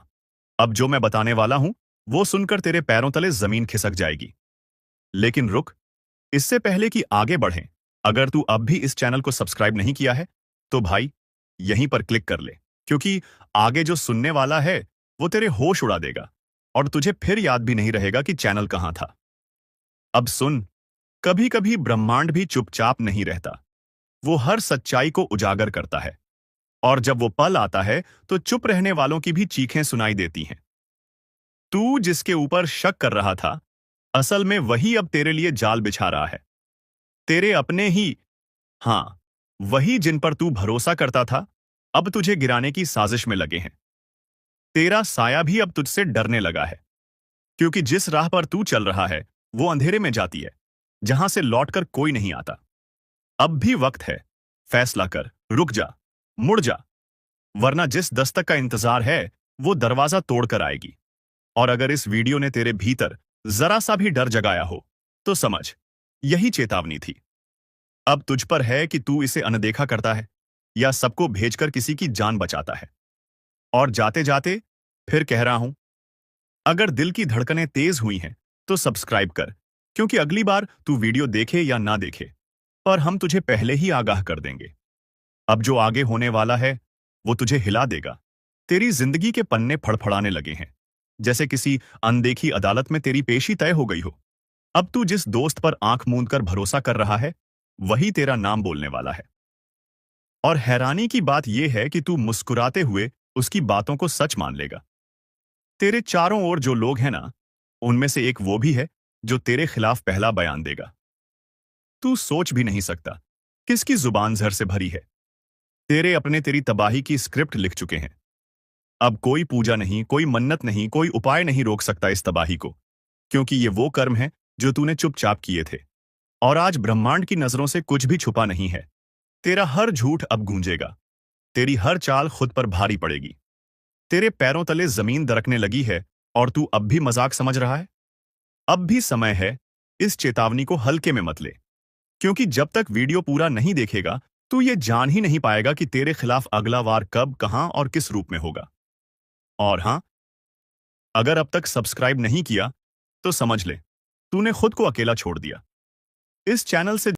अब जो मैं बताने वाला हूं वो सुनकर तेरे पैरों तले जमीन खिसक जाएगी। लेकिन रुक, इससे पहले कि आगे बढ़ें, अगर तू अब भी इस चैनल को सब्सक्राइब नहीं किया है तो भाई यहीं पर क्लिक कर ले, क्योंकि आगे जो सुनने वाला है वो तेरे होश उड़ा देगा और तुझे फिर याद भी नहीं रहेगा कि चैनल कहां था। अब सुन, कभी कभी ब्रह्मांड भी चुपचाप नहीं रहता, वो हर सच्चाई को उजागर करता है। और जब वो पल आता है तो चुप रहने वालों की भी चीखें सुनाई देती हैं। तू जिसके ऊपर शक कर रहा था असल में वही अब तेरे लिए जाल बिछा रहा है। तेरे अपने ही, हां, वही जिन पर तू भरोसा करता था अब तुझे गिराने की साजिश में लगे हैं। तेरा साया भी अब तुझसे डरने लगा है, क्योंकि जिस राह पर तू चल रहा है वो अंधेरे में जाती है, जहां से लौटकर कोई नहीं आता। अब भी वक्त है, फैसला कर, रुक जा, मुड़ जा, वरना जिस दस्तक का इंतजार है वो दरवाजा तोड़कर आएगी। और अगर इस वीडियो ने तेरे भीतर जरा सा भी डर जगाया हो तो समझ, यही चेतावनी थी। अब तुझ पर है कि तू इसे अनदेखा करता है या सबको भेजकर किसी की जान बचाता है। और जाते जाते फिर कह रहा हूं, अगर दिल की धड़कनें तेज हुई हैं तो सब्सक्राइब कर, क्योंकि अगली बार तू वीडियो देखे या ना देखे पर हम तुझे पहले ही आगाह कर देंगे। अब जो आगे होने वाला है वो तुझे हिला देगा। तेरी जिंदगी के पन्ने फड़फड़ाने लगे हैं, जैसे किसी अनदेखी अदालत में तेरी पेशी तय हो गई हो। अब तू जिस दोस्त पर आंख मूंद कर भरोसा कर रहा है वही तेरा नाम बोलने वाला है। और हैरानी की बात यह है कि तू मुस्कुराते हुए उसकी बातों को सच मान लेगा। तेरे चारों ओर जो लोग हैं ना, उनमें से एक वो भी है जो तेरे खिलाफ पहला बयान देगा। तू सोच भी नहीं सकता किसकी जुबान जहर से भरी है। तेरे अपने तेरी तबाही की स्क्रिप्ट लिख चुके हैं। अब कोई पूजा नहीं, कोई मन्नत नहीं, कोई उपाय नहीं रोक सकता इस तबाही को, क्योंकि ये वो कर्म है जो तूने चुपचाप किए थे। और आज ब्रह्मांड की नजरों से कुछ भी छुपा नहीं है। तेरा हर झूठ अब गूंजेगा, तेरी हर चाल खुद पर भारी पड़ेगी। तेरे पैरों तले जमीन दरकने लगी है और तू अब भी मजाक समझ रहा है। अब भी समय है, इस चेतावनी को हल्के में मत ले, क्योंकि जब तक वीडियो पूरा नहीं देखेगा तू ये जान ही नहीं पाएगा कि तेरे खिलाफ अगला वार कब, कहां और किस रूप में होगा। और हां, अगर अब तक सब्सक्राइब नहीं किया तो समझ ले, तूने खुद को अकेला छोड़ दिया। इस चैनल से